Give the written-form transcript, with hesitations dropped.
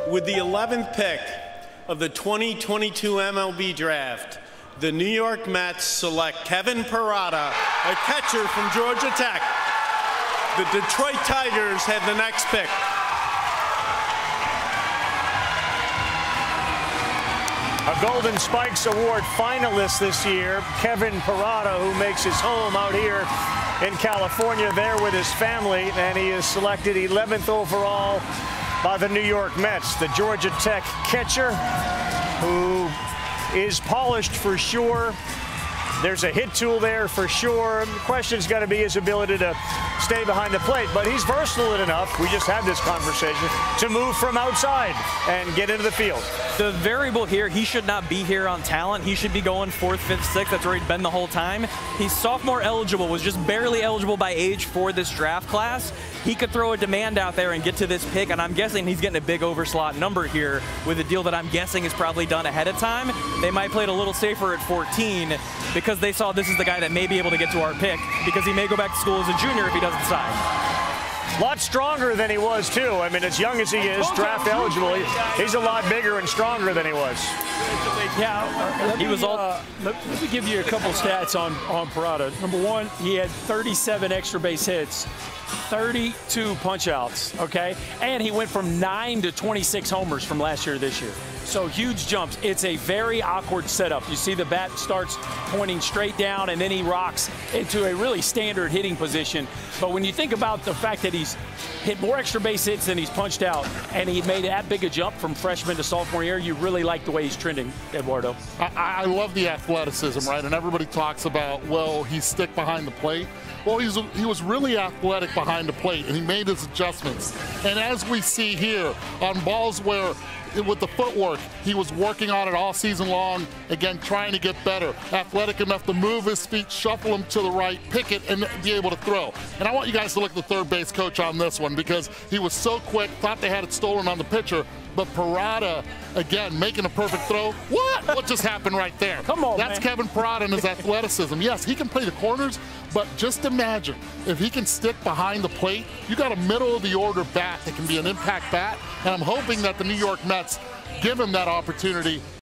With the 11th pick of the 2022 MLB Draft, the New York Mets select Kevin Parada, a catcher from Georgia Tech. The Detroit Tigers have the next pick. A Golden Spikes Award finalist this year, Kevin Parada, who makes his home out here in California, there with his family, and he is selected 11th overall by the New York Mets. The Georgia Tech catcher, who is polished for sure. There's a hit tool there for sure. The question's got to be his ability to stay behind the plate, but he's versatile enough, we just had this conversation, to move from outside and get into the field. The variable here, he should not be here on talent. He should be going 4th, 5th, 6th. That's where he's been the whole time. He's sophomore eligible, was just barely eligible by age for this draft class. He could throw a demand out there and get to this pick, and I'm guessing he's getting a big overslot number here with a deal that I'm guessing is probably done ahead of time. They might play it a little safer at 14 because they saw this is the guy that may be able to get to our pick because he may go back to school as a junior if he doesn't sign. A lot stronger than he was, too. I mean, as young as he is, draft eligible, he's a lot bigger and stronger than he was. Yeah, let me give you a couple stats on Parada. Number one, he had 37 extra base hits, 32 punch-outs, okay? And he went from 9 to 26 homers from last year to this year. So huge jumps. It's a very awkward setup. You see the bat starts pointing straight down, and then he rocks into a really standard hitting position. But when you think about the fact that he's hit more extra base hits than he's punched out, and he made that big a jump from freshman to sophomore year, you really like the way he's trending, Eduardo. I love the athleticism, right? And everybody talks about, well, he's stick behind the plate. Well, he was really athletic behind the plate, and he made his adjustments. And as we see here, on balls where, with the footwork, he was working on it all season long, again, trying to get better. Athletic enough to move his feet, shuffle them to the right, pick it, and be able to throw. And I want you guys to look at the third base coach on this one because he was so quick, thought they had it stolen on the pitcher, but Parada, again, making a perfect throw. What just happened right there? Come on, That's man. Kevin Parada and his athleticism. Yes, he can play the corners, but just imagine if he can stick behind the plate, you got a middle-of-the-order bat that can be an impact bat, and I'm hoping that the New York Mets give him that opportunity